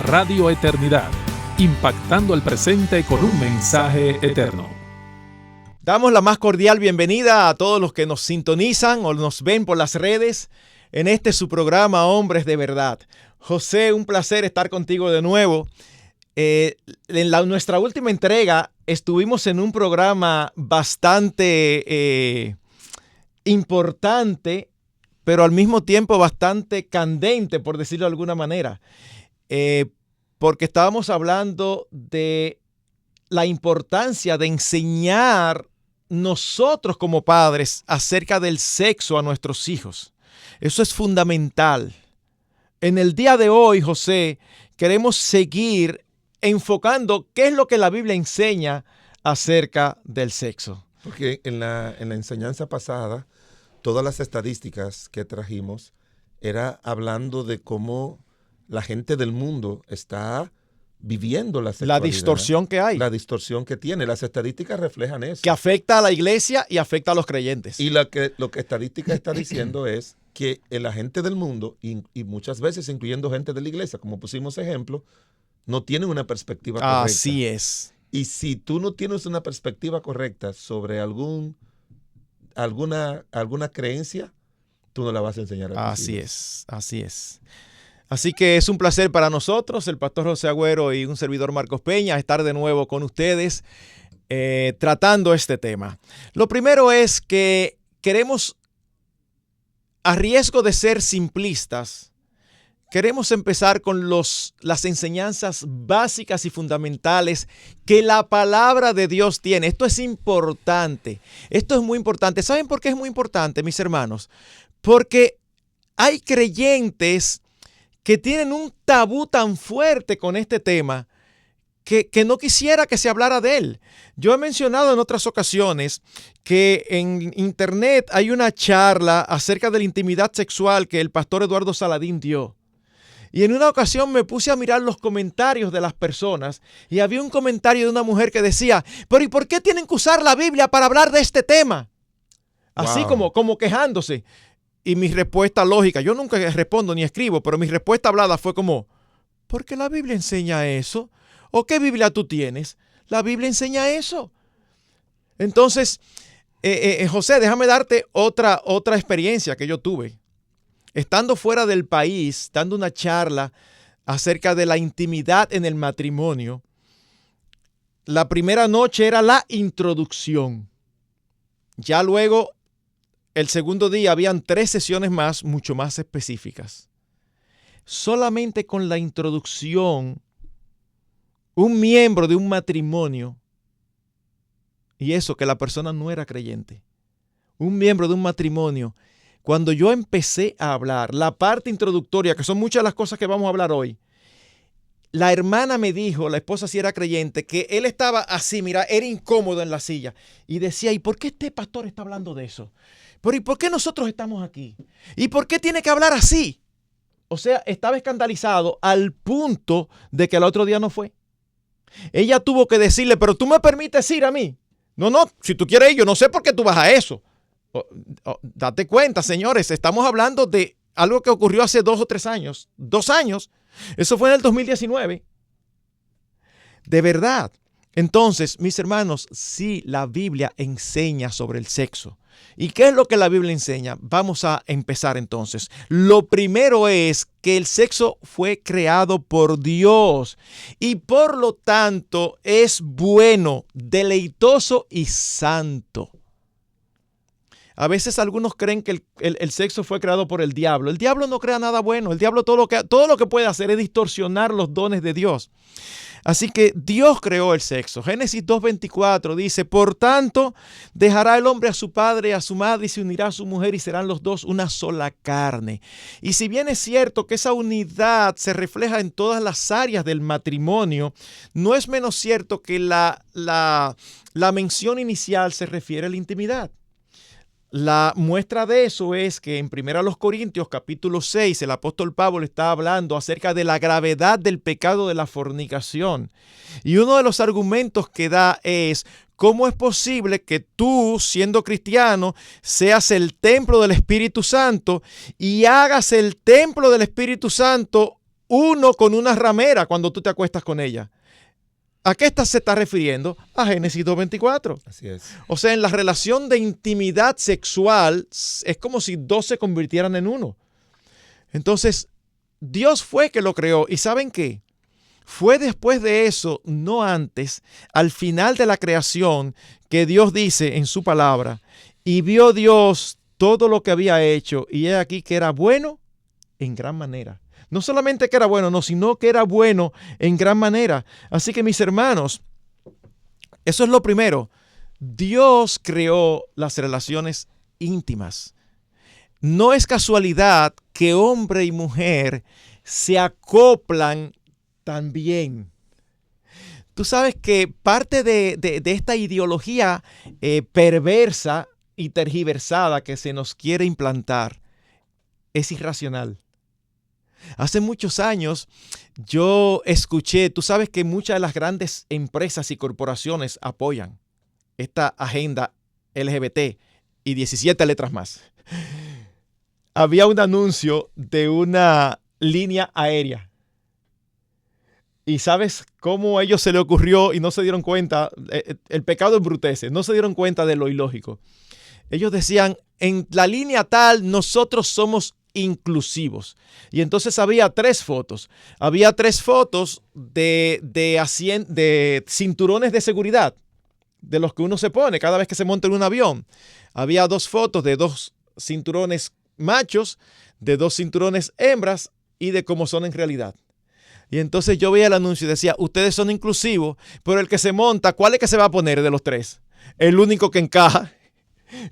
Radio Eternidad, impactando el presente con un mensaje eterno. Damos la más cordial bienvenida a todos los que nos sintonizan o nos ven por las redes en este su programa Hombres de Verdad. José, un placer estar contigo de nuevo. Nuestra última entrega estuvimos en un programa bastante importante, pero al mismo tiempo bastante candente, por decirlo de alguna manera, porque estábamos hablando de la importancia de enseñar nosotros como padres acerca del sexo a nuestros hijos. Eso es fundamental. En el día de hoy, José, queremos seguir enfocando qué es lo que la Biblia enseña acerca del sexo. Porque en la enseñanza pasada, todas las estadísticas que trajimos era hablando de cómo la gente del mundo está viviendo la sexualidad. La distorsión que hay. La distorsión que tiene. Las estadísticas reflejan eso. Que afecta a la iglesia y afecta a los creyentes. Y lo que estadística está diciendo es que la gente del mundo, y muchas veces incluyendo gente de la iglesia, como pusimos ejemplo, no tienen una perspectiva correcta. Así es. Y si tú no tienes una perspectiva correcta sobre alguna creencia, tú no la vas a enseñar a tus Así hijos. es, así es. Así que es un placer para nosotros, el pastor José Agüero y un servidor Marcos Peña, estar de nuevo con ustedes tratando este tema. Lo primero es que queremos, a riesgo de ser simplistas, queremos empezar con las enseñanzas básicas y fundamentales que la palabra de Dios tiene. Esto es importante. Esto es muy importante. ¿Saben por qué es muy importante, mis hermanos? Porque hay creyentes que tienen un tabú tan fuerte con este tema que no quisiera que se hablara de él. Yo he mencionado en otras ocasiones que en internet hay una charla acerca de la intimidad sexual que el pastor Eduardo Saladín dio. Y en una ocasión me puse a mirar los comentarios de las personas y había un comentario de una mujer que decía, pero ¿y por qué tienen que usar la Biblia para hablar de este tema? Así como quejándose. Y mi respuesta lógica, yo nunca respondo ni escribo, pero mi respuesta hablada fue como, ¿por qué la Biblia enseña eso? ¿O qué Biblia tú tienes? La Biblia enseña eso. Entonces, José, déjame darte otra experiencia que yo tuve. Estando fuera del país, dando una charla acerca de la intimidad en el matrimonio, la primera noche era la introducción. Ya luego, el segundo día, habían 3 sesiones más, mucho más específicas. Solamente con la introducción, un miembro de un matrimonio, y eso que la persona no era creyente, un miembro de un matrimonio, cuando yo empecé a hablar, la parte introductoria, que son muchas de las cosas que vamos a hablar hoy, la hermana me dijo, la esposa si era creyente, que él estaba así, mira, era incómodo en la silla. Y decía, ¿y por qué este pastor está hablando de eso? ¿Pero y por qué nosotros estamos aquí? ¿Y por qué tiene que hablar así? O sea, estaba escandalizado al punto de que el otro día no fue. Ella tuvo que decirle, pero tú me permites ir a mí. No, si tú quieres ir, yo no sé por qué tú vas a eso. Date cuenta, señores, estamos hablando de algo que ocurrió hace 2 o 3 años. 2 años. Eso fue en el 2019. De verdad. Entonces, mis hermanos, sí, la Biblia enseña sobre el sexo. ¿Y qué es lo que la Biblia enseña? Vamos a empezar entonces. Lo primero es que el sexo fue creado por Dios y por lo tanto es bueno, deleitoso y santo. A veces algunos creen que el sexo fue creado por el diablo. El diablo no crea nada bueno. El diablo todo lo que puede hacer es distorsionar los dones de Dios. Así que Dios creó el sexo. Génesis 2:24 dice, por tanto, dejará el hombre a su padre y a su madre y se unirá a su mujer y serán los dos una sola carne. Y si bien es cierto que esa unidad se refleja en todas las áreas del matrimonio, no es menos cierto que la mención inicial se refiere a la intimidad. La muestra de eso es que en 1 Corintios capítulo 6 el apóstol Pablo está hablando acerca de la gravedad del pecado de la fornicación. Y uno de los argumentos que da es ¿cómo es posible que tú, siendo cristiano, seas el templo del Espíritu Santo y hagas el templo del Espíritu Santo uno con una ramera cuando tú te acuestas con ella. ¿A qué se está refiriendo? A Génesis 2:24. Así es. O sea, en la relación de intimidad sexual es como si dos se convirtieran en uno. Entonces, Dios fue que lo creó. ¿Y saben qué? Fue después de eso, no antes, al final de la creación, que Dios dice en su palabra, y vio Dios todo lo que había hecho, y he aquí que era bueno en gran manera. No solamente que era bueno, no, sino que era bueno en gran manera. Así que, mis hermanos, eso es lo primero. Dios creó las relaciones íntimas. No es casualidad que hombre y mujer se acoplan tan bien. Tú sabes que parte de esta ideología perversa y tergiversada que se nos quiere implantar es irracional. Hace muchos años yo escuché, tú sabes que muchas de las grandes empresas y corporaciones apoyan esta agenda LGBT y 17 letras más. Había un anuncio de una línea aérea. ¿Y sabes cómo a ellos se le ocurrió y no se dieron cuenta? El pecado embrutece, no se dieron cuenta de lo ilógico. Ellos decían, en la línea tal, nosotros somos inclusivos. Y entonces había 3 fotos. Había 3 fotos de cinturones de seguridad, de los que uno se pone cada vez que se monta en un avión. Había 2 fotos de 2 cinturones machos, de 2 cinturones hembras y de cómo son en realidad. Y entonces yo veía el anuncio y decía, ustedes son inclusivos, pero el que se monta, ¿cuál es que se va a poner de los 3? El único que encaja.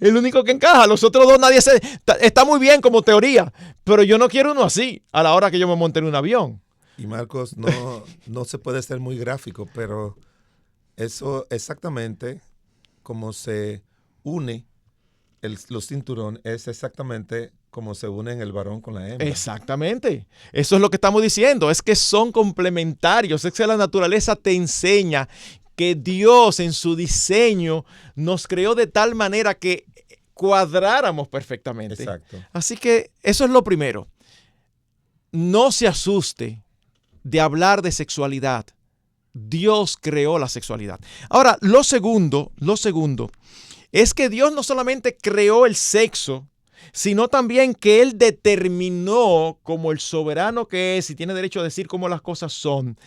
El único que encaja. Los otros 2 nadie se... Está muy bien como teoría, pero yo no quiero uno así a la hora que yo me monte en un avión. Y Marcos, no se puede ser muy gráfico, pero eso exactamente como se une los cinturones es exactamente como se unen el varón con la hembra. Exactamente. Eso es lo que estamos diciendo. Es que son complementarios. Es que la naturaleza te enseña que Dios en su diseño nos creó de tal manera que cuadráramos perfectamente. Exacto. Así que eso es lo primero. No se asuste de hablar de sexualidad. Dios creó la sexualidad. Ahora, lo segundo es que Dios no solamente creó el sexo, sino también que Él determinó, como el soberano que es y tiene derecho a decir cómo las cosas son,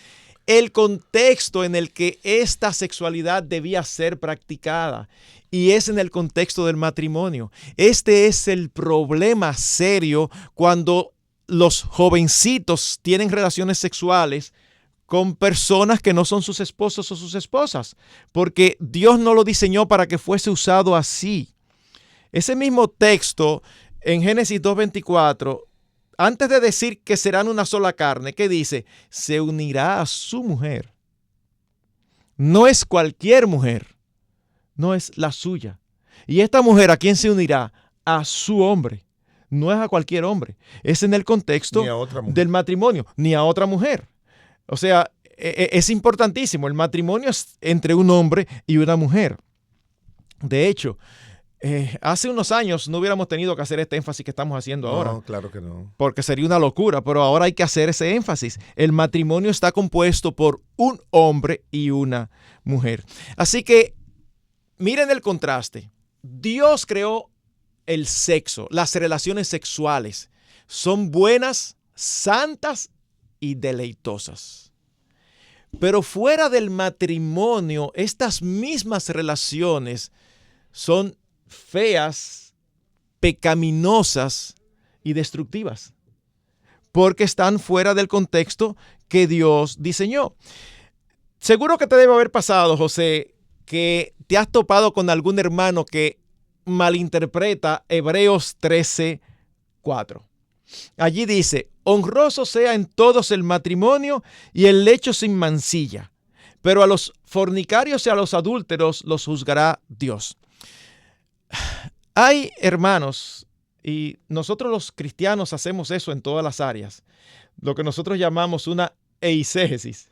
el contexto en el que esta sexualidad debía ser practicada. Y es en el contexto del matrimonio. Este es el problema serio cuando los jovencitos tienen relaciones sexuales con personas que no son sus esposos o sus esposas, porque Dios no lo diseñó para que fuese usado así. Ese mismo texto en Génesis 2:24, antes de decir que serán una sola carne, ¿qué dice? Se unirá a su mujer. No es cualquier mujer, no es la suya. Y esta mujer, ¿a quién se unirá? A su hombre. No es a cualquier hombre. Es en el contexto del matrimonio, ni a otra mujer. O sea, es importantísimo. El matrimonio es entre un hombre y una mujer. De hecho, hace unos años no hubiéramos tenido que hacer este énfasis que estamos haciendo ahora. No, claro que no. Porque sería una locura, pero ahora hay que hacer ese énfasis. El matrimonio está compuesto por un hombre y una mujer. Así que, miren el contraste. Dios creó el sexo, las relaciones sexuales. Son buenas, santas y deleitosas. Pero fuera del matrimonio, estas mismas relaciones son feas, pecaminosas y destructivas, porque están fuera del contexto que Dios diseñó. Seguro que te debe haber pasado, José, que te has topado con algún hermano que malinterpreta Hebreos 13:4. Allí dice, honroso sea en todos el matrimonio y el lecho sin mancilla, pero a los fornicarios y a los adúlteros los juzgará Dios. Hay hermanos, y nosotros los cristianos hacemos eso en todas las áreas, lo que nosotros llamamos una eisegesis.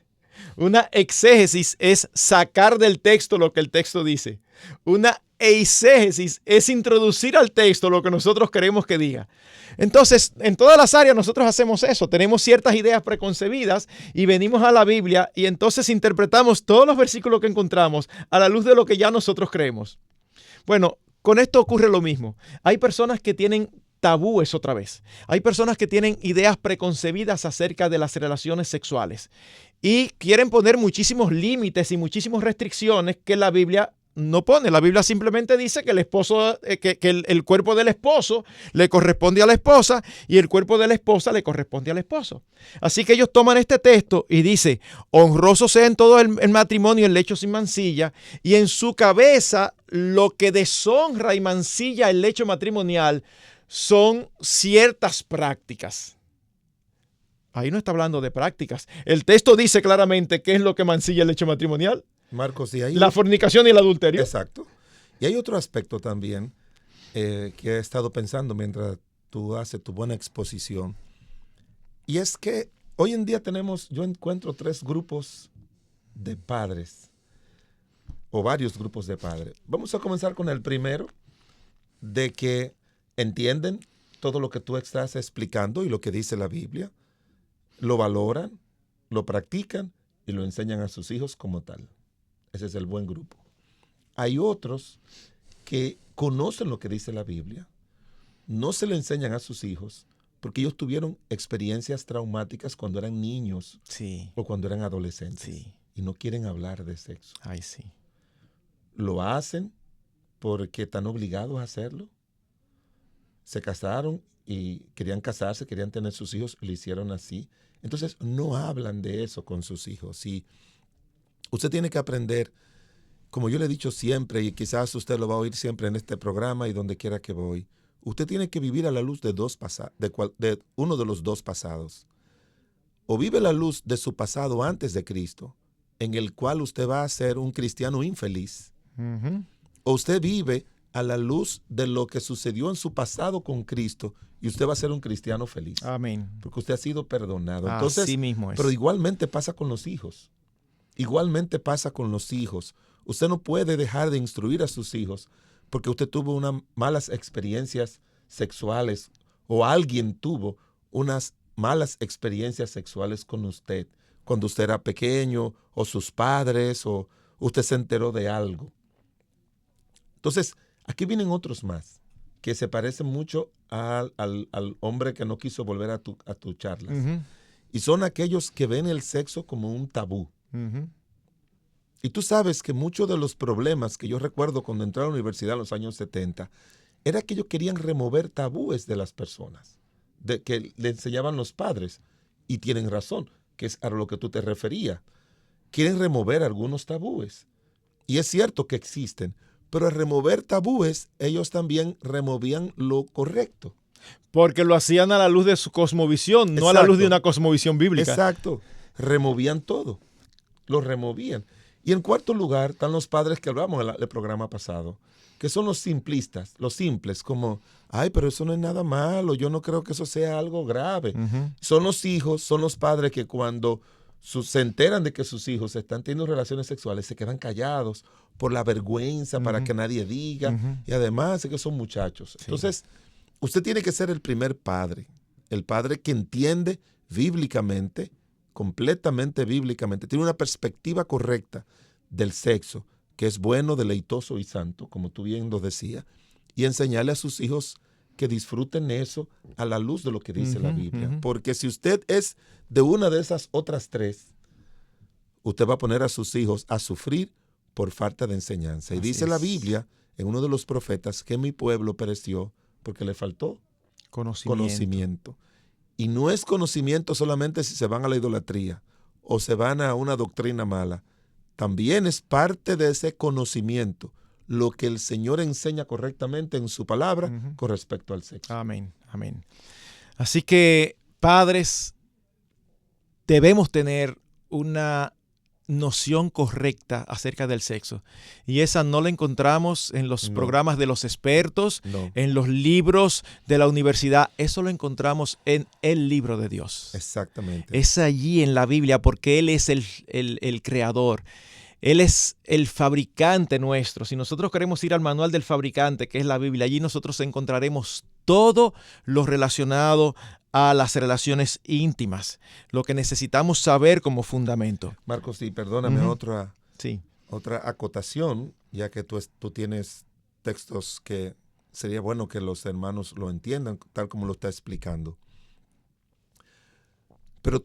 Una exégesis es sacar del texto lo que el texto dice. Una eisegesis es introducir al texto lo que nosotros queremos que diga. Entonces, en todas las áreas nosotros hacemos eso. Tenemos ciertas ideas preconcebidas y venimos a la Biblia y entonces interpretamos todos los versículos que encontramos a la luz de lo que ya nosotros creemos. Bueno, con esto ocurre lo mismo. Hay personas que tienen tabúes otra vez. Hay personas que tienen ideas preconcebidas acerca de las relaciones sexuales y quieren poner muchísimos límites y muchísimas restricciones que la Biblia no pone. La Biblia simplemente dice que el esposo, que el cuerpo del esposo le corresponde a la esposa y el cuerpo de la esposa le corresponde al esposo. Así que ellos toman este texto y dice, honroso sea en todo el matrimonio el lecho sin mancilla, y en su cabeza lo que deshonra y mancilla el lecho matrimonial son ciertas prácticas. Ahí no está hablando de prácticas. El texto dice claramente qué es lo que mancilla el lecho matrimonial. Marcos, y La fornicación y el adulterio. Exacto. Y hay otro aspecto también que he estado pensando mientras tú haces tu buena exposición. Y es que hoy en día yo encuentro 3 grupos de padres, o varios grupos de padres. Vamos a comenzar con el primero, de que entienden todo lo que tú estás explicando y lo que dice la Biblia, lo valoran, lo practican y lo enseñan a sus hijos como tal. Ese es el buen grupo. Hay otros que conocen lo que dice la Biblia, no se le enseñan a sus hijos porque ellos tuvieron experiencias traumáticas cuando eran niños o cuando eran adolescentes y no quieren hablar de sexo. Ay, sí. Lo hacen porque están obligados a hacerlo. Se casaron y querían casarse, querían tener sus hijos, lo hicieron así. Entonces no hablan de eso con sus hijos. Y usted tiene que aprender, como yo le he dicho siempre, y quizás usted lo va a oír siempre en este programa y donde quiera que voy, usted tiene que vivir a la luz de uno de los 2 pasados. O vive la luz de su pasado antes de Cristo, en el cual usted va a ser un cristiano infeliz. Uh-huh. O usted vive a la luz de lo que sucedió en su pasado con Cristo y usted va a ser un cristiano feliz. Amén. Porque usted ha sido perdonado. Entonces, así mismo es. Pero igualmente pasa con los hijos. Igualmente pasa con los hijos. Usted no puede dejar de instruir a sus hijos porque usted tuvo unas malas experiencias sexuales o alguien tuvo unas malas experiencias sexuales con usted cuando usted era pequeño o sus padres o usted se enteró de algo. Entonces, aquí vienen otros más que se parecen mucho al hombre que no quiso volver a tu charlas. Uh-huh. Y son aquellos que ven el sexo como un tabú. Uh-huh. Y tú sabes que muchos de los problemas que yo recuerdo cuando entré a la universidad en los años 70 era que ellos querían remover tabúes de las personas, que le enseñaban los padres. Y tienen razón, que es a lo que tú te referías. Quieren remover algunos tabúes. Y es cierto que existen, pero al remover tabúes, ellos también removían lo correcto. Porque lo hacían a la luz de su cosmovisión, no a la luz de una cosmovisión bíblica. Exacto. Removían todo. Lo removían. Y en cuarto lugar están los padres que hablamos en el programa pasado, que son los simplistas, los simples, como, ay, pero eso no es nada malo, yo no creo que eso sea algo grave. Uh-huh. Son los hijos, son los padres que cuando se enteran de que sus hijos están teniendo relaciones sexuales, se quedan callados por la vergüenza, para que nadie diga, y además es que son muchachos. Sí. Entonces, usted tiene que ser el primer padre, el padre que entiende bíblicamente, completamente bíblicamente, tiene una perspectiva correcta del sexo, que es bueno, deleitoso y santo, como tú bien lo decías, y enseñarle a sus hijos que disfruten eso a la luz de lo que dice la Biblia. Porque si usted es de una de esas otras 3, usted va a poner a sus hijos a sufrir por falta de enseñanza. Y dice la Biblia, en uno de los profetas, que mi pueblo pereció porque le faltó conocimiento. Y no es conocimiento solamente si se van a la idolatría o se van a una doctrina mala. También es parte de ese conocimiento lo que el Señor enseña correctamente en su palabra con respecto al sexo. Amén, amén. Así que, padres, debemos tener una noción correcta acerca del sexo. Y esa no la encontramos en los programas de los expertos, en los libros de la universidad. Eso lo encontramos en el libro de Dios. Exactamente. Es allí en la Biblia porque Él es el creador. Él es el fabricante nuestro. Si nosotros queremos ir al manual del fabricante, que es la Biblia, allí nosotros encontraremos todo lo relacionado a las relaciones íntimas, lo que necesitamos saber como fundamento. Marcos, sí, perdóname, otra acotación, ya que tú tienes textos que sería bueno que los hermanos lo entiendan, tal como lo está explicando. Pero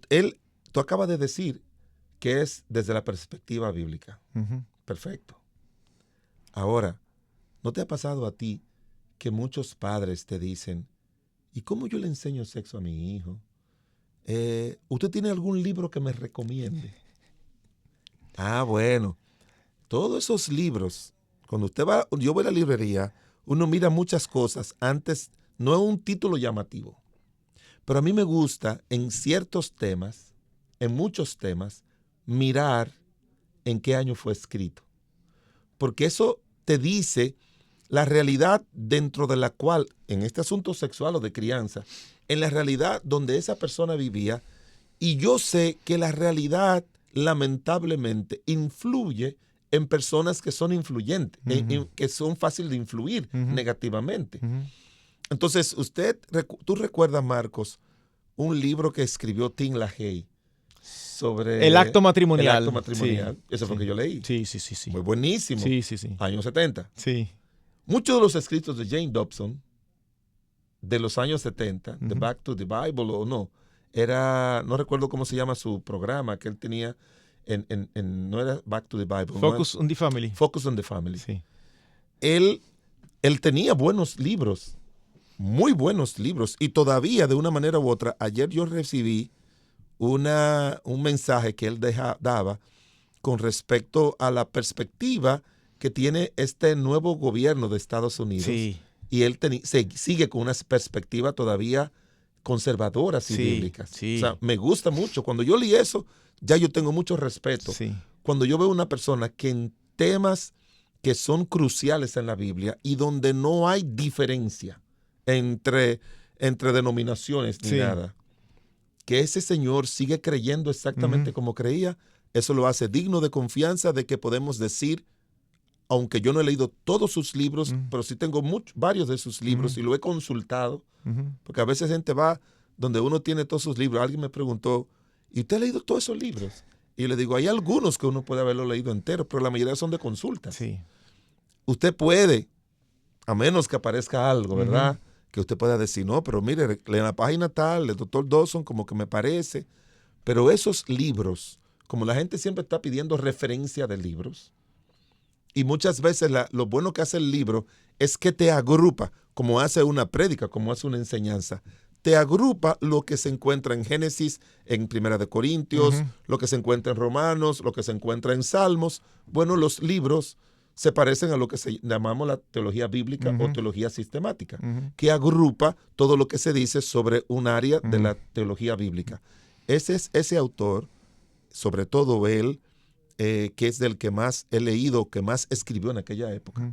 tú acabas de decir que es desde la perspectiva bíblica. Perfecto. Ahora, ¿no te ha pasado a ti que muchos padres te dicen, ¿y cómo yo le enseño sexo a mi hijo? ¿Usted tiene algún libro que me recomiende? Bueno, todos esos libros, cuando yo voy a la librería, uno mira muchas cosas antes, no es un título llamativo, pero a mí me gusta en ciertos temas, en muchos temas, mirar en qué año fue escrito, porque eso te dice la realidad dentro de la cual, en este asunto sexual o de crianza, en la realidad donde esa persona vivía, y yo sé que la realidad lamentablemente influye en personas que son influyentes, que son fáciles de influir negativamente. Entonces, tú recuerdas, Marcos, un libro que escribió Tim LaHaye sobre el acto matrimonial. El acto matrimonial. Sí, Eso fue que yo leí. Sí. Muy buenísimo. Sí. Años 70. Sí. Muchos de los escritos de Jane Dobson de los años 70, de Back to the Bible o no recuerdo cómo se llama su programa que él tenía no era Back to the Bible. Focus on the Family. Focus on the Family. Sí. Él tenía buenos libros, muy buenos libros, y todavía de una manera u otra, ayer yo recibí un mensaje que él daba con respecto a la perspectiva que tiene este nuevo gobierno de Estados Unidos. Sí. Y él sigue con una perspectiva todavía conservadoras y bíblicas. Sí. O sea, me gusta mucho. Cuando yo leí eso, ya yo tengo mucho respeto. Sí. Cuando yo veo una persona que en temas que son cruciales en la Biblia y donde no hay diferencia entre denominaciones ni nada, que ese señor sigue creyendo exactamente como creía, eso lo hace digno de confianza de que podemos decir, aunque yo no he leído todos sus libros, pero sí tengo varios de sus libros y lo he consultado, porque a veces gente va donde uno tiene todos sus libros. Alguien me preguntó, ¿y usted ha leído todos esos libros? Y yo le digo, hay algunos que uno puede haberlo leído entero, pero la mayoría son de consultas. Sí. Usted puede, a menos que aparezca algo, ¿verdad? Que usted pueda decir, no, pero mire, en la página tal, el doctor Dawson, como que me parece. Pero esos libros, como la gente siempre está pidiendo referencia de libros, y muchas veces lo bueno que hace el libro es que te agrupa, como hace una prédica, como hace una enseñanza. Te agrupa lo que se encuentra en Génesis, en Primera de Corintios, lo que se encuentra en Romanos, lo que se encuentra en Salmos. Bueno, los libros se parecen a lo que llamamos la teología bíblica o teología sistemática, que agrupa todo lo que se dice sobre un área de la teología bíblica. Ese autor, sobre todo él, que es del que más he leído, que más escribió en aquella época.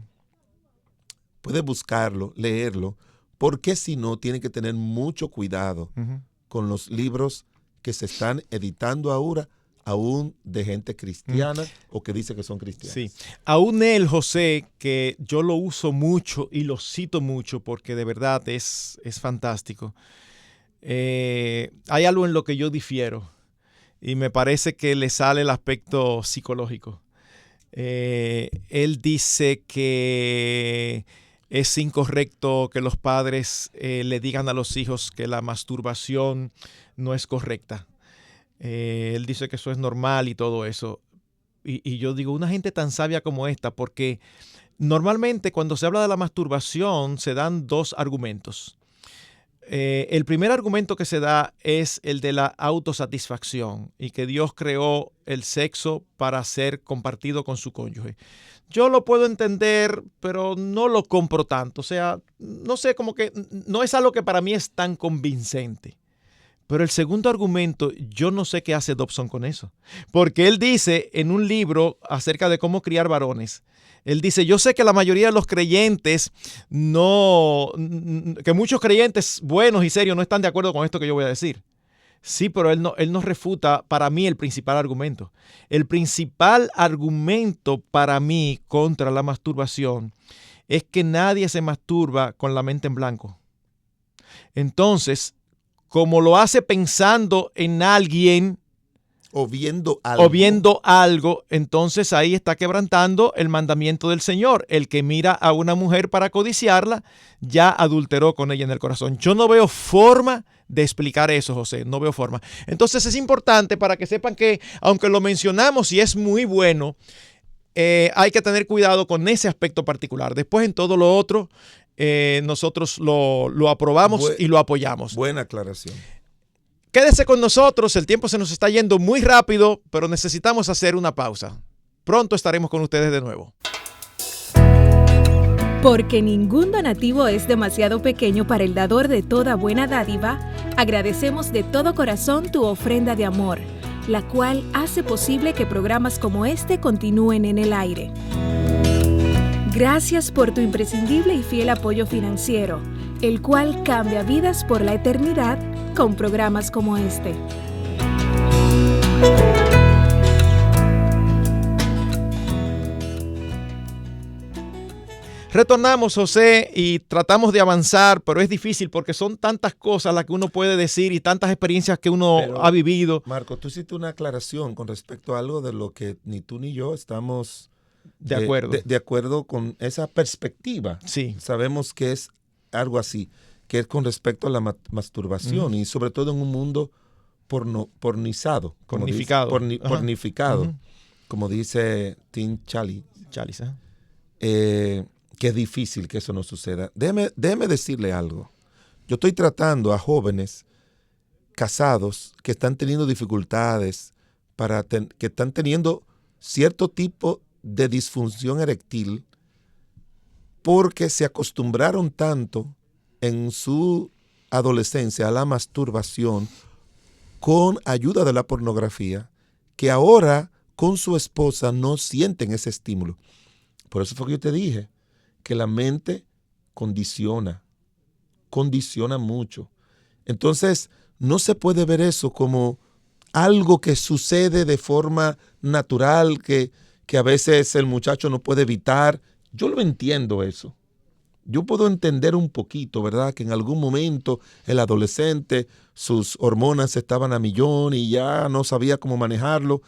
Puede buscarlo, leerlo, porque si no, tiene que tener mucho cuidado con los libros que se están editando ahora, aún de gente cristiana o que dice que son cristianos. Sí. Aún él, José, que yo lo uso mucho y lo cito mucho porque de verdad es fantástico. Hay algo en lo que yo difiero. Y me parece que le sale el aspecto psicológico. Él dice que es incorrecto que los padres le digan a los hijos que la masturbación no es correcta. Él dice que eso es normal y todo eso. Y yo digo, una gente tan sabia como esta, porque normalmente cuando se habla de la masturbación se dan dos argumentos. El primer argumento que se da es el de la autosatisfacción y que Dios creó el sexo para ser compartido con su cónyuge. Yo lo puedo entender, pero no lo compro tanto. O sea, no sé, como que no es algo que para mí es tan convincente. Pero el segundo argumento, yo no sé qué hace Dobson con eso. Porque él dice en un libro acerca de cómo criar varones, él dice, yo sé que la mayoría de los creyentes que muchos creyentes buenos y serios no están de acuerdo con esto que yo voy a decir. Sí, pero él no refuta para mí el principal argumento. El principal argumento para mí contra la masturbación es que nadie se masturba con la mente en blanco. Entonces, como lo hace pensando en alguien o viendo algo, entonces ahí está quebrantando el mandamiento del Señor. El que mira a una mujer para codiciarla, ya adulteró con ella en el corazón. Yo no veo forma de explicar eso, José, no veo forma. Entonces es importante para que sepan que, aunque lo mencionamos y es muy bueno, hay que tener cuidado con ese aspecto particular. Después en todo lo otro, nosotros lo aprobamos y lo apoyamos. Buena aclaración. Quédese con nosotros, el tiempo se nos está yendo muy rápido, pero necesitamos hacer una pausa. Pronto estaremos con ustedes de nuevo. Porque ningún donativo es demasiado pequeño para el dador de toda buena dádiva, agradecemos de todo corazón tu ofrenda de amor, la cual hace posible que programas como este continúen en el aire. Gracias por tu imprescindible y fiel apoyo financiero, el cual cambia vidas por la eternidad con programas como este. Retornamos, José, y tratamos de avanzar, pero es difícil porque son tantas cosas las que uno puede decir y tantas experiencias que uno ha vivido. Marco, tú hiciste una aclaración con respecto a algo de lo que ni tú ni yo estamos de acuerdo. De acuerdo con esa perspectiva. Sí. Sabemos que es algo así, que es con respecto a la masturbación y sobre todo en un mundo pornificado, como dice Tim Challies. Que es difícil que eso no suceda. Déjeme decirle algo. Yo estoy tratando a jóvenes casados que están teniendo dificultades, que están teniendo cierto tipo de disfunción eréctil porque se acostumbraron tanto en su adolescencia a la masturbación con ayuda de la pornografía que ahora con su esposa no sienten ese estímulo. Por eso fue que yo te dije que la mente condiciona mucho. Entonces, no se puede ver eso como algo que sucede de forma natural, que a veces el muchacho no puede evitar. Yo lo entiendo eso. Yo puedo entender un poquito, ¿verdad? Que en algún momento el adolescente, sus hormonas estaban a millón y ya no sabía cómo manejarlo.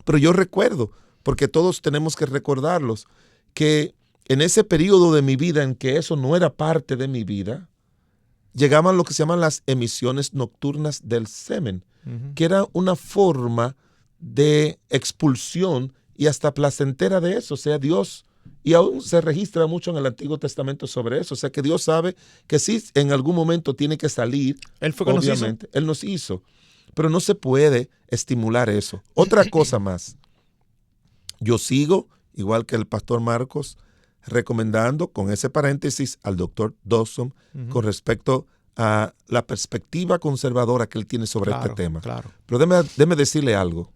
Pero yo recuerdo, porque todos tenemos que recordarlos, que en ese periodo de mi vida en que eso no era parte de mi vida, llegaban lo que se llaman las emisiones nocturnas del semen, que era una forma de expulsión y hasta placentera de eso. O sea, Dios, y aún se registra mucho en el Antiguo Testamento sobre eso, o sea que Dios sabe que sí, en algún momento tiene que salir. Él fue que obviamente, Él nos hizo, pero no se puede estimular eso. Otra cosa más, yo sigo, igual que el pastor Marcos, recomendando con ese paréntesis al doctor Dobson con respecto a la perspectiva conservadora que él tiene sobre este tema. Claro. Pero déjeme decirle algo.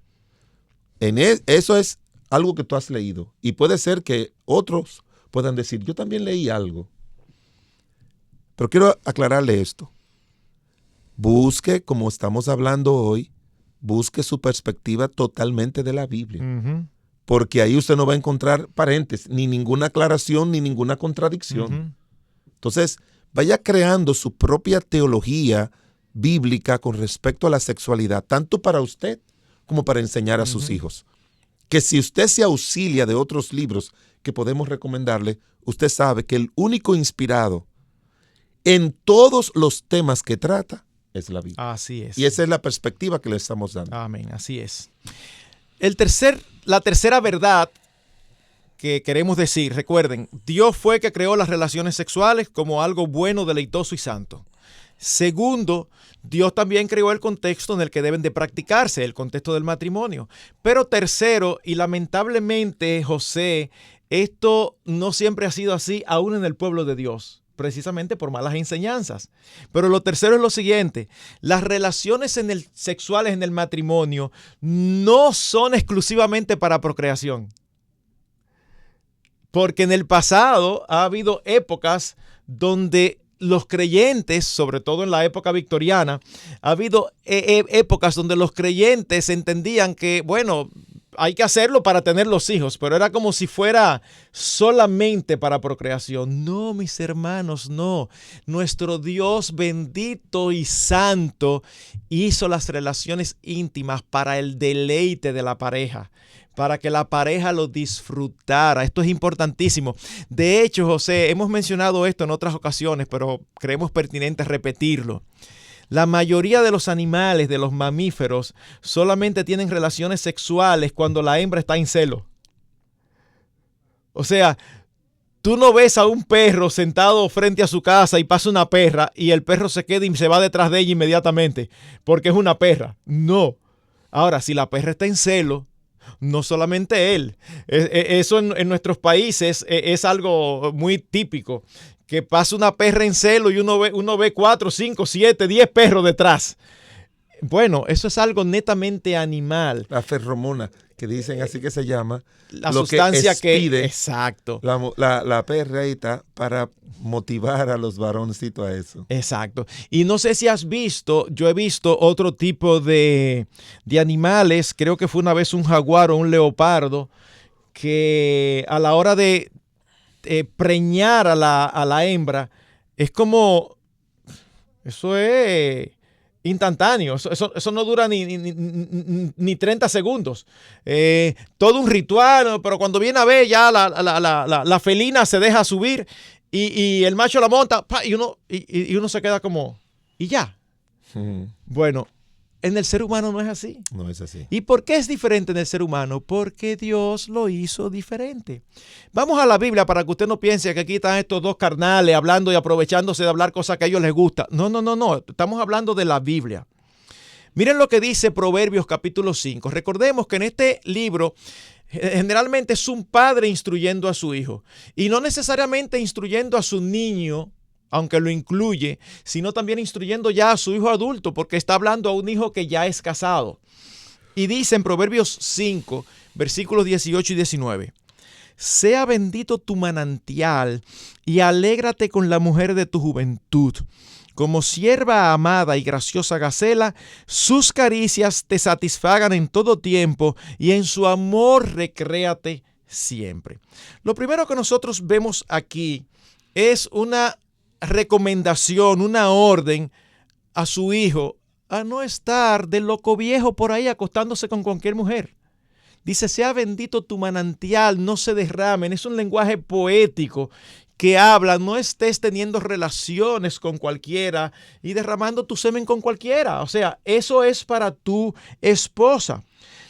Eso es algo que tú has leído y puede ser que otros puedan decir, yo también leí algo. Pero quiero aclararle esto. Busque, como estamos hablando hoy, busque su perspectiva totalmente de la Biblia. Porque ahí usted no va a encontrar paréntesis, ni ninguna aclaración, ni ninguna contradicción. Entonces, vaya creando su propia teología bíblica con respecto a la sexualidad, tanto para usted como para enseñar a sus hijos. Que si usted se auxilia de otros libros que podemos recomendarle, usted sabe que el único inspirado en todos los temas que trata es la Biblia. Así es. Y esa es la perspectiva que le estamos dando. Amén, así es. La tercera verdad que queremos decir, recuerden, Dios fue que creó las relaciones sexuales como algo bueno, deleitoso y santo. Segundo, Dios también creó el contexto en el que deben de practicarse, el contexto del matrimonio. Pero tercero, y lamentablemente, José, esto no siempre ha sido así, aún en el pueblo de Dios. precisamente por malas enseñanzas. Pero lo tercero es lo siguiente: las relaciones sexuales en el matrimonio no son exclusivamente para procreación. Porque en el pasado ha habido épocas donde los creyentes, sobre todo en la época victoriana, ha habido épocas donde los creyentes entendían que, bueno, hay que hacerlo para tener los hijos, pero era como si fuera solamente para procreación. No, mis hermanos, no. Nuestro Dios bendito y santo hizo las relaciones íntimas para el deleite de la pareja, para que la pareja lo disfrutara. Esto es importantísimo. De hecho, José, hemos mencionado esto en otras ocasiones, pero creemos pertinente repetirlo. La mayoría de los animales, de los mamíferos, solamente tienen relaciones sexuales cuando la hembra está en celo. O sea, tú no ves a un perro sentado frente a su casa y pasa una perra y el perro se queda y se va detrás de ella inmediatamente porque es una perra. No. Ahora, si la perra está en celo, no solamente él. Eso en nuestros países es algo muy típico. Que pasa una perra en celo y uno ve 4, 5, 7, 10 perros detrás. Bueno, eso es algo netamente animal. La ferromona, que dicen así que se llama. La sustancia que expide exacto. La perrita para motivar a los varoncitos a eso. Exacto. Y no sé si has visto, yo he visto otro tipo de animales. Creo que fue una vez un jaguar o un leopardo que a la hora de preñar a la hembra, es como, eso es instantáneo, eso no dura ni 30 segundos. Todo un ritual, pero cuando viene a ver ya la felina se deja subir y el macho la monta y uno se queda como, y ya. Bueno, en el ser humano no es así. No es así. ¿Y por qué es diferente en el ser humano? Porque Dios lo hizo diferente. Vamos a la Biblia para que usted no piense que aquí están estos dos carnales hablando y aprovechándose de hablar cosas que a ellos les gusta. No. Estamos hablando de la Biblia. Miren lo que dice Proverbios capítulo 5. Recordemos que en este libro generalmente es un padre instruyendo a su hijo. Y no necesariamente instruyendo a su niño, aunque lo incluye, sino también instruyendo ya a su hijo adulto, porque está hablando a un hijo que ya es casado. Y dice en Proverbios 5, versículos 18 y 19, sea bendito tu manantial y alégrate con la mujer de tu juventud. Como sierva amada y graciosa gacela, sus caricias te satisfagan en todo tiempo y en su amor recréate siempre. Lo primero que nosotros vemos aquí es una recomendación, una orden a su hijo a no estar de loco viejo por ahí acostándose con cualquier mujer. Dice, sea bendito tu manantial, no se derramen. Es un lenguaje poético que habla, no estés teniendo relaciones con cualquiera y derramando tu semen con cualquiera. O sea, eso es para tu esposa.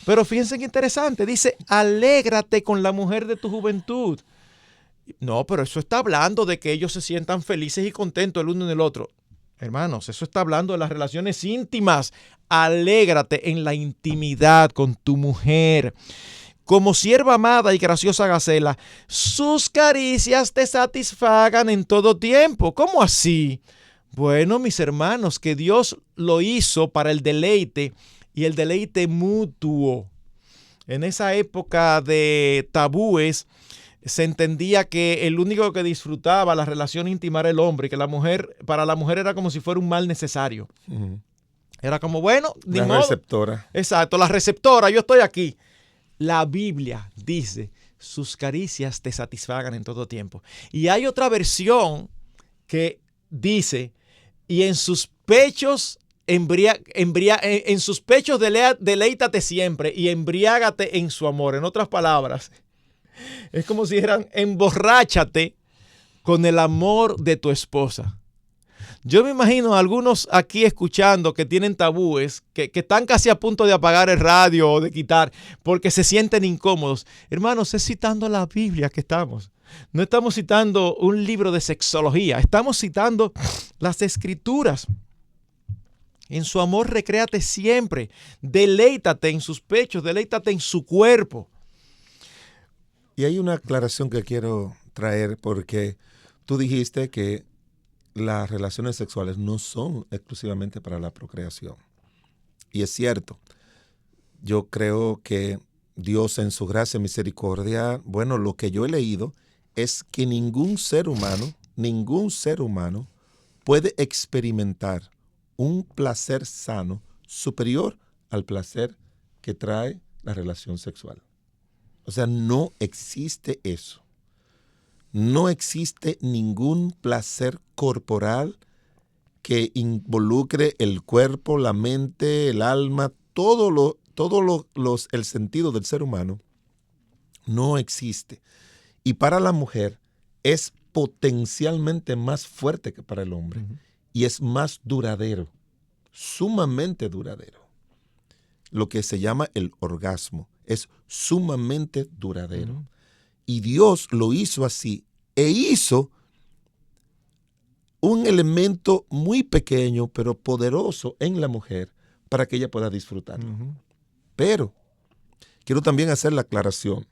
Pero fíjense qué interesante, dice, alégrate con la mujer de tu juventud. No, pero eso está hablando de que ellos se sientan felices y contentos el uno en el otro. Hermanos, eso está hablando de las relaciones íntimas. Alégrate en la intimidad con tu mujer. Como sierva amada y graciosa gacela, sus caricias te satisfagan en todo tiempo. ¿Cómo así? Bueno, mis hermanos, que Dios lo hizo para el deleite y el deleite mutuo. En esa época de tabúes, se entendía que el único que disfrutaba la relación íntima era el hombre y que la mujer, para la mujer era como si fuera un mal necesario. Era como, bueno, ni modo. La receptora. Exacto, la receptora, yo estoy aquí. La Biblia dice, sus caricias te satisfagan en todo tiempo. Y hay otra versión que dice, y en sus pechos en sus pechos deleítate siempre y embriágate en su amor. En otras palabras, es como si dijeran, emborráchate con el amor de tu esposa. Yo me imagino a algunos aquí escuchando que tienen tabúes, que están casi a punto de apagar el radio o de quitar porque se sienten incómodos. Hermanos, es citando la Biblia que estamos. No estamos citando un libro de sexología, estamos citando las Escrituras. En su amor recréate siempre, deleítate en sus pechos, deleítate en su cuerpo. Y hay una aclaración que quiero traer porque tú dijiste que las relaciones sexuales no son exclusivamente para la procreación. Y es cierto, yo creo que Dios en su gracia y misericordia, bueno, lo que yo he leído es que ningún ser humano puede experimentar un placer sano superior al placer que trae la relación sexual. O sea, no existe eso. No existe ningún placer corporal que involucre el cuerpo, la mente, el alma, el sentido del ser humano. No existe. Y para la mujer es potencialmente más fuerte que para el hombre. Uh-huh. Y es más duradero, sumamente duradero. Lo que se llama el orgasmo es sumamente duradero. Uh-huh. Y Dios lo hizo así e hizo un elemento muy pequeño pero poderoso en la mujer para que ella pueda disfrutarlo. Uh-huh. Pero quiero también hacer la aclaración.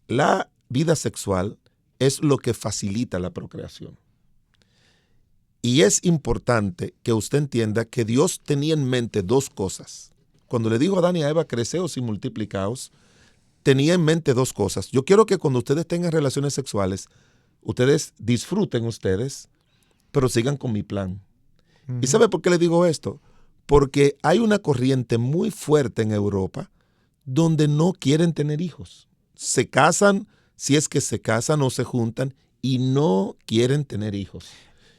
La vida sexual es lo que facilita la procreación. Y es importante que usted entienda que Dios tenía en mente dos cosas. Cuando le dijo a Adán y a Eva, creceos y multiplicaos, tenía en mente dos cosas. Yo quiero que cuando ustedes tengan relaciones sexuales, ustedes disfruten ustedes, pero sigan con mi plan. Uh-huh. ¿Y sabe por qué le digo esto? Porque hay una corriente muy fuerte en Europa donde no quieren tener hijos. Se casan, si es que se casan o se juntan, y no quieren tener hijos.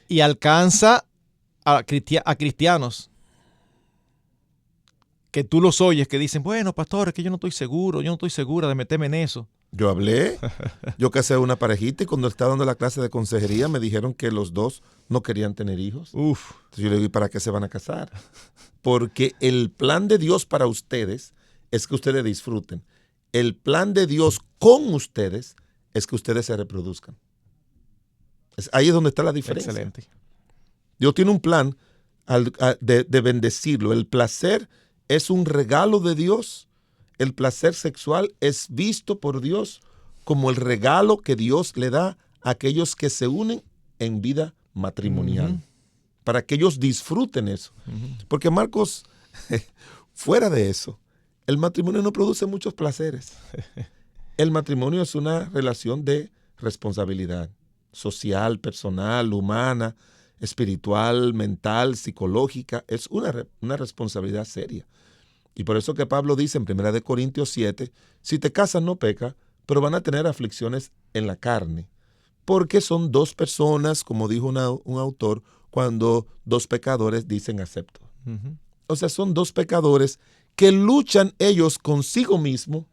Y alcanza a cristianos que tú los oyes que dicen, bueno, pastor, es que yo no estoy segura de meterme en eso. Yo casé una parejita y cuando estaba dando la clase de consejería me dijeron que los dos no querían tener hijos. Uf. Entonces yo le digo, ¿y para qué se van a casar? Porque el plan de Dios para ustedes es que ustedes disfruten. El plan de Dios con ustedes es que ustedes se reproduzcan. Ahí es donde está la diferencia. Excelente. Dios tiene un plan de bendecirlo. El placer es un regalo de Dios. El placer sexual es visto por Dios como el regalo que Dios le da a aquellos que se unen en vida matrimonial. Uh-huh. Para que ellos disfruten eso. Uh-huh. Porque Marcos, fuera de eso, el matrimonio no produce muchos placeres. El matrimonio es una relación de responsabilidad social, personal, humana, espiritual, mental, psicológica. Es una responsabilidad seria. Y por eso que Pablo dice en 1 Corintios 7, si te casas no peca, pero van a tener aflicciones en la carne. Porque son dos personas, como dijo un autor, cuando dos pecadores dicen acepto. Uh-huh. O sea, son dos pecadores que luchan ellos consigo mismo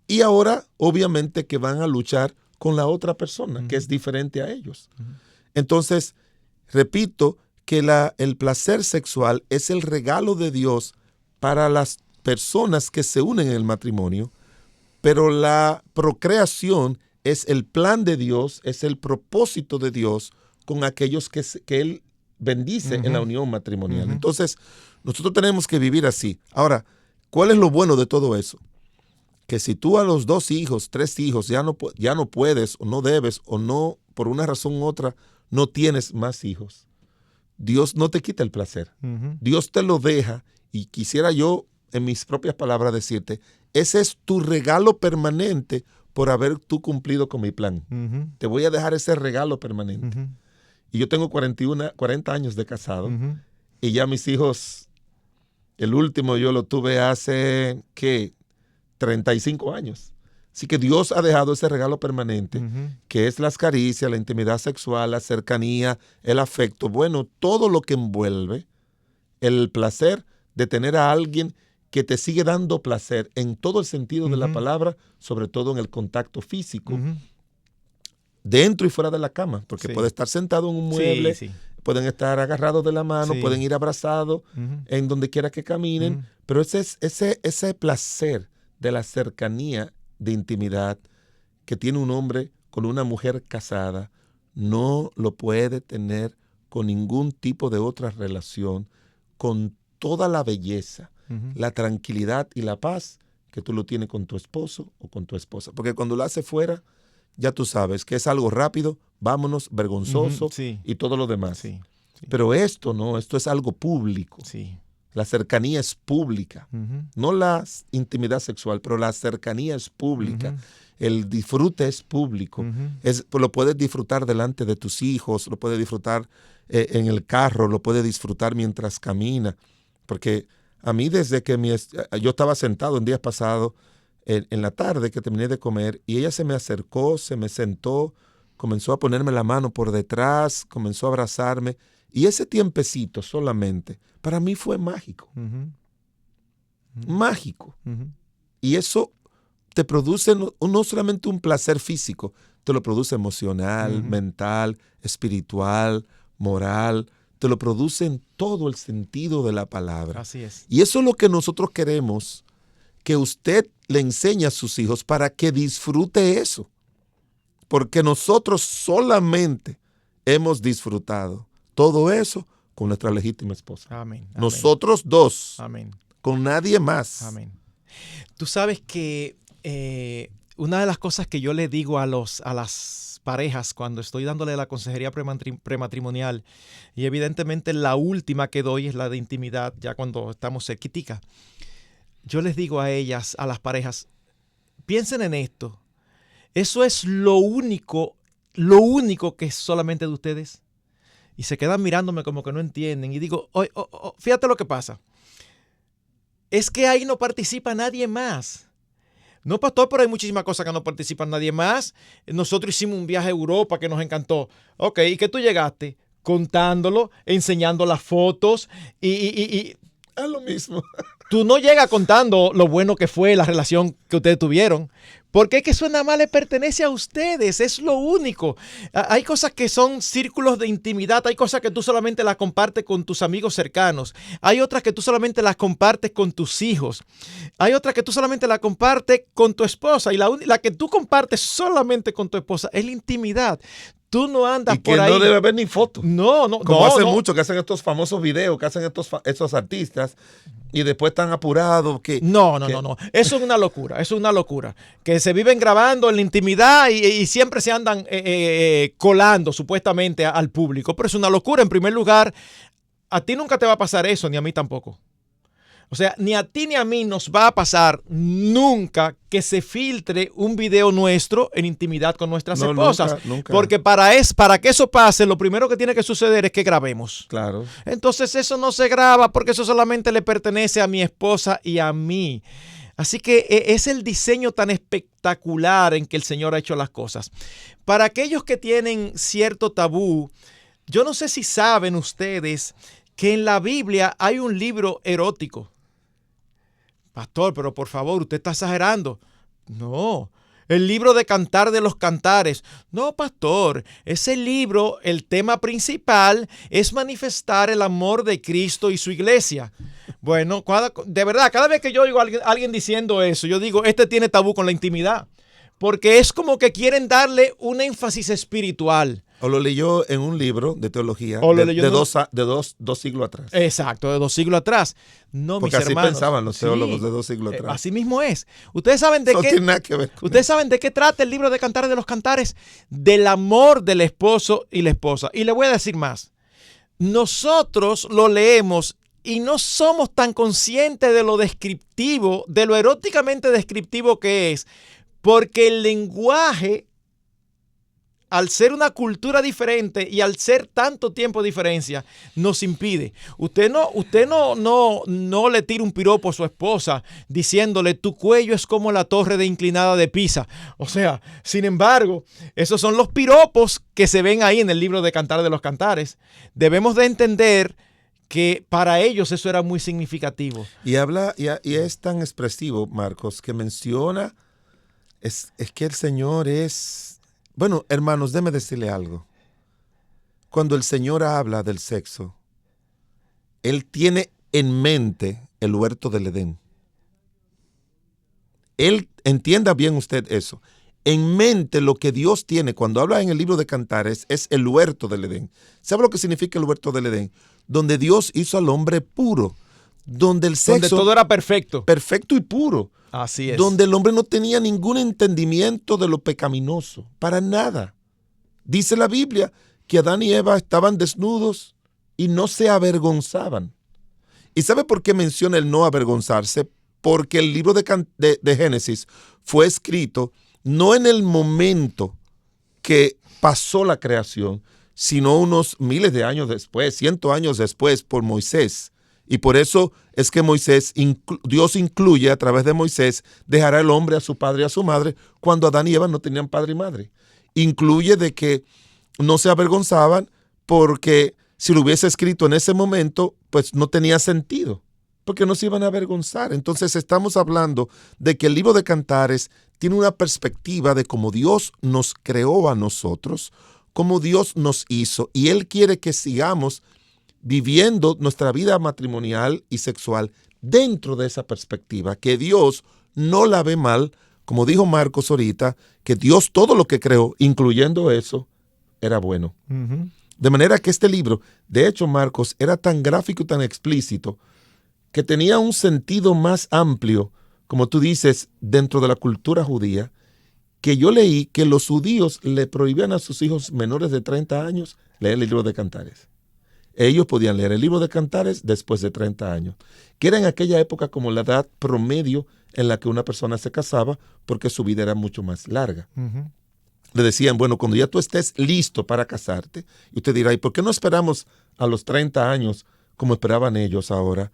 y ahora obviamente que van a luchar con la otra persona, uh-huh, que es diferente a ellos. Uh-huh. Entonces, repito que el placer sexual es el regalo de Dios para las personas que se unen en el matrimonio, pero la procreación es el plan de Dios, es el propósito de Dios con aquellos que Él bendice, uh-huh, en la unión matrimonial. Uh-huh. Entonces, nosotros tenemos que vivir así. Ahora, ¿cuál es lo bueno de todo eso? Que si tú a los 2 hijos, 3 hijos, ya no puedes o no debes o no, por una razón u otra, no tienes más hijos, Dios no te quita el placer. Uh-huh. Dios te lo deja y quisiera yo, en mis propias palabras, decirte, ese es tu regalo permanente por haber tú cumplido con mi plan. Uh-huh. Te voy a dejar ese regalo permanente. Uh-huh. Y yo tengo 40 años de casado, uh-huh, y ya mis hijos, el último yo lo tuve hace, 35 años. Así que Dios ha dejado ese regalo permanente, uh-huh, que es las caricias, la intimidad sexual, la cercanía, el afecto. Bueno, todo lo que envuelve el placer de tener a alguien que te sigue dando placer en todo el sentido, uh-huh, de la palabra, sobre todo en el contacto físico, uh-huh, dentro y fuera de la cama, porque sí, puede estar sentado en un mueble, sí, pueden estar agarrados de la mano, sí, pueden ir abrazados, uh-huh, en donde quiera que caminen, uh-huh, pero ese placer de la cercanía, de intimidad que tiene un hombre con una mujer casada, no lo puede tener con ningún tipo de otra relación, con toda la belleza, uh-huh, la tranquilidad y la paz que tú lo tienes con tu esposo o con tu esposa. Porque cuando lo hace fuera, ya tú sabes que es algo rápido, vámonos, vergonzoso Sí. y todo lo demás. Sí. Sí. Pero esto no, esto es algo público. Sí. La cercanía es pública. No la intimidad sexual, pero la cercanía es pública. El disfrute es público. Lo puedes disfrutar delante de tus hijos, lo puedes disfrutar en el carro, lo puedes disfrutar mientras camina. Porque a mí desde que yo estaba sentado en días pasados, en la tarde que terminé de comer, y ella se me acercó, se me sentó, comenzó a ponerme la mano por detrás, comenzó a abrazarme. Y ese tiempecito solamente, para mí fue mágico. Mágico. Y eso te produce no solamente un placer físico, te lo produce emocional, mental, espiritual, moral, te lo produce en todo el sentido de la palabra. Así es. Y eso es lo que nosotros queremos que usted le enseñe a sus hijos para que disfrute eso. Porque nosotros solamente hemos disfrutado todo eso con nuestra legítima esposa. Amén. Nosotros dos. Amén. Con nadie más. Amén. Tú sabes que una de las cosas que yo le digo a las parejas cuando estoy dándole la consejería prematrimonial, y evidentemente la última que doy es la de intimidad, ya cuando estamos cerquitica, yo les digo a ellas, a las parejas, piensen en esto. Eso es lo único que es solamente de ustedes. Y se quedan mirándome como que no entienden. Y digo, fíjate lo que pasa. Es que ahí no participa nadie más. No, pastor, pero hay muchísimas cosas que no participa nadie más. Nosotros hicimos un viaje a Europa que nos encantó. Ok, ¿y qué tú llegaste? Contándolo, enseñando las fotos y es lo mismo. Tú no llegas contando lo bueno que fue la relación que ustedes tuvieron. Porque es que eso nada más le pertenece a ustedes, es lo único. Hay cosas que son círculos de intimidad, hay cosas que tú solamente las compartes con tus amigos cercanos, hay otras que tú solamente las compartes con tus hijos, hay otras que tú solamente las compartes con tu esposa, y la que tú compartes solamente con tu esposa es la intimidad. Tú no andas por ahí. Y que no debe haber ni fotos. No. Como hacen muchos que hacen estos famosos videos, que hacen estos artistas, y después están apurados. No. Eso es una locura. Eso es una locura. Que se viven grabando en la intimidad y siempre se andan colando supuestamente al público. Pero es una locura. En primer lugar, a ti nunca te va a pasar eso, ni a mí tampoco. O sea, ni a ti ni a mí nos va a pasar nunca que se filtre un video nuestro en intimidad con nuestras esposas. Nunca. Porque para que eso pase, lo primero que tiene que suceder es que grabemos. Claro. Entonces eso no se graba porque eso solamente le pertenece a mi esposa y a mí. Así que es el diseño tan espectacular en que el Señor ha hecho las cosas. Para aquellos que tienen cierto tabú, yo no sé si saben ustedes que en la Biblia hay un libro erótico. Pastor, pero por favor, usted está exagerando. No, el libro de Cantar de los Cantares. No, pastor, ese libro, el tema principal es manifestar el amor de Cristo y su iglesia. Bueno, de verdad, cada vez que yo oigo a alguien diciendo eso, yo digo, este tiene tabú con la intimidad. Porque es como que quieren darle un énfasis espiritual. O lo leyó en un libro de teología de dos siglos atrás. Exacto, de 2 siglos atrás. No, porque mis hermanos. Así pensaban los teólogos de 2 siglos atrás. Así mismo es. Ustedes saben de tiene nada que ver con ustedes saben de qué trata el libro de Cantar de los Cantares. Del amor del esposo y la esposa. Y le voy a decir más. Nosotros lo leemos y no somos tan conscientes de lo descriptivo, de lo eróticamente descriptivo que es. Porque el lenguaje, al ser una cultura diferente y al ser tanto tiempo de diferencia, nos impide. Usted no le tira un piropo a su esposa diciéndole, tu cuello es como la torre de inclinada de Pisa. O sea, sin embargo, esos son los piropos que se ven ahí en el libro de Cantar de los Cantares. Debemos de entender que para ellos eso era muy significativo. Y es tan expresivo, Marcos, que menciona... Es que el Señor es... Bueno, hermanos, déme decirle algo. Cuando el Señor habla del sexo, Él tiene en mente el huerto del Edén. Él, entienda bien usted eso. En mente lo que Dios tiene cuando habla en el libro de Cantares es el huerto del Edén. ¿Sabe lo que significa el huerto del Edén? Donde Dios hizo al hombre puro, donde el sexo... Donde todo era perfecto. Perfecto y puro. Así es. Donde el hombre no tenía ningún entendimiento de lo pecaminoso, para nada. Dice la Biblia que Adán y Eva estaban desnudos y no se avergonzaban. ¿Y sabe por qué menciona el no avergonzarse? Porque el libro de Génesis fue escrito no en el momento que pasó la creación, sino unos miles de años después, 100 años después, por Moisés. Y por eso es que Dios incluye a través de Moisés, dejará el hombre a su padre y a su madre, cuando Adán y Eva no tenían padre y madre. Incluye de que no se avergonzaban, porque si lo hubiese escrito en ese momento, pues no tenía sentido, porque no se iban a avergonzar. Entonces estamos hablando de que el libro de Cantares tiene una perspectiva de cómo Dios nos creó a nosotros, cómo Dios nos hizo, y Él quiere que sigamos viviendo nuestra vida matrimonial y sexual dentro de esa perspectiva, que Dios no la ve mal, como dijo Marcos ahorita, que Dios todo lo que creó, incluyendo eso, era bueno. Uh-huh. De manera que este libro, de hecho, Marcos, era tan gráfico y tan explícito que tenía un sentido más amplio, como tú dices, dentro de la cultura judía, que yo leí que los judíos le prohibían a sus hijos menores de 30 años leer el libro de Cantares. Ellos podían leer el libro de Cantares después de 30 años, que era en aquella época como la edad promedio en la que una persona se casaba, porque su vida era mucho más larga. Uh-huh. Le decían, bueno, cuando ya tú estés listo para casarte, y usted dirá, ¿y por qué no esperamos a los 30 años como esperaban ellos ahora?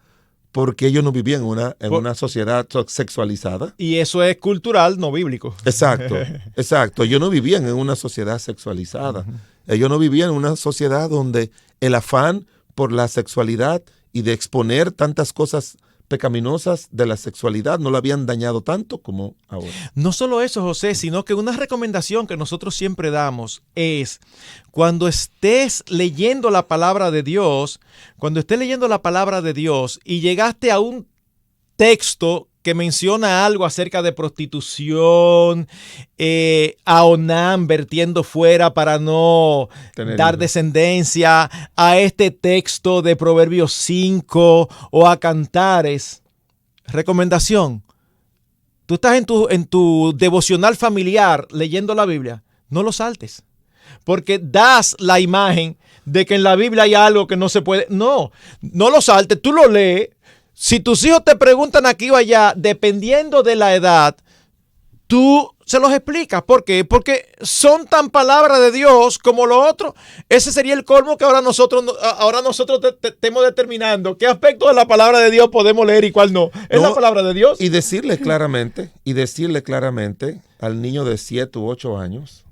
Porque ellos no vivían en una sociedad sexualizada. Y eso es cultural, no bíblico. Exacto, exacto. Ellos no vivían en una sociedad sexualizada. Uh-huh. Ellos no vivían en una sociedad donde el afán por la sexualidad y de exponer tantas cosas pecaminosas de la sexualidad no la habían dañado tanto como ahora. No solo eso, José, sino que una recomendación que nosotros siempre damos es, cuando estés leyendo la palabra de Dios, y llegaste a un texto que menciona algo acerca de prostitución, a Onán vertiendo fuera para no dar descendencia, a este texto de Proverbios 5 o a Cantares. Recomendación: tú estás en tu devocional familiar leyendo la Biblia, no lo saltes, porque das la imagen de que en la Biblia hay algo que no se puede. No lo saltes, tú lo lees. Si tus hijos te preguntan aquí o allá, dependiendo de la edad, tú se los explicas. ¿Por qué? Porque son tan palabra de Dios como lo otro. Ese sería el colmo que ahora nosotros estemos determinando qué aspecto de la palabra de Dios podemos leer y cuál no. Es la palabra de Dios. Y decirle claramente al niño de 7 u 8 años,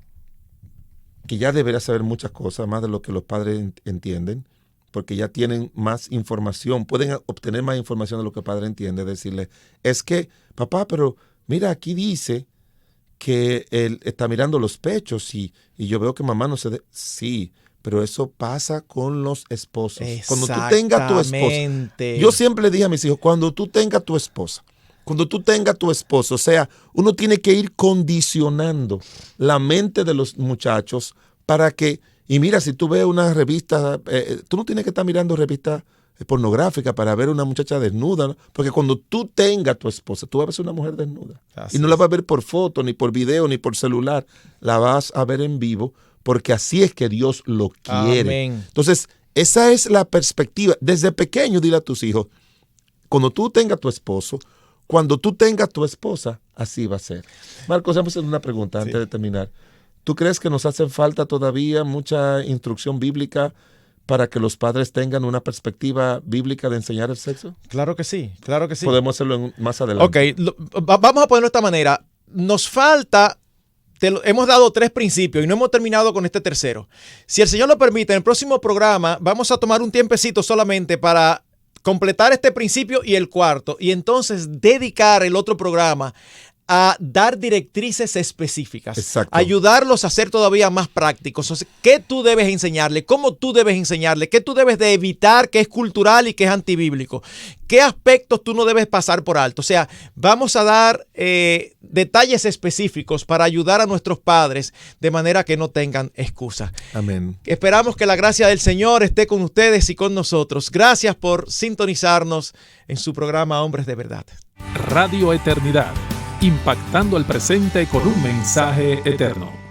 que ya debería saber muchas cosas, más de lo que los padres entienden, porque ya tienen más información, pueden obtener más información de lo que el padre entiende. Decirle, es que, papá, pero mira, aquí dice que él está mirando los pechos y yo veo que mamá no se... Sí, pero eso pasa con los esposos. Cuando tú tengas tu esposa. Yo siempre le dije a mis hijos, cuando tú tengas tu esposo, o sea, uno tiene que ir condicionando la mente de los muchachos para que... Y mira, si tú ves una revista, tú no tienes que estar mirando revistas pornográficas para ver una muchacha desnuda, ¿no? Porque cuando tú tengas tu esposa, tú vas a ver una mujer desnuda. Así y no la vas a ver por foto, ni por video, ni por celular. La vas a ver en vivo, porque así es que Dios lo quiere. Amén. Entonces, esa es la perspectiva. Desde pequeño, dile a tus hijos, cuando tú tengas tu esposo, cuando tú tengas tu esposa, así va a ser. Marcos, vamos a hacer una pregunta antes de terminar. ¿Tú crees que nos hace falta todavía mucha instrucción bíblica para que los padres tengan una perspectiva bíblica de enseñar el sexo? Claro que sí. Podemos hacerlo más adelante. Ok, vamos a ponerlo de esta manera. Nos falta, hemos dado 3 principios y no hemos terminado con este tercero. Si el Señor lo permite, en el próximo programa vamos a tomar un tiempecito solamente para completar este principio y el cuarto, y entonces dedicar el otro programa a dar directrices específicas. Exacto. Ayudarlos a ser todavía más prácticos. O sea, ¿qué tú debes enseñarle? ¿Cómo tú debes enseñarle? ¿Qué tú debes de evitar que es cultural y que es antibíblico? ¿Qué aspectos tú no debes pasar por alto? O sea, vamos a dar detalles específicos para ayudar a nuestros padres de manera que no tengan excusa. Amén. Esperamos que la gracia del Señor esté con ustedes y con nosotros. Gracias por sintonizarnos en su programa Hombres de Verdad. Radio Eternidad, impactando el presente con un mensaje eterno.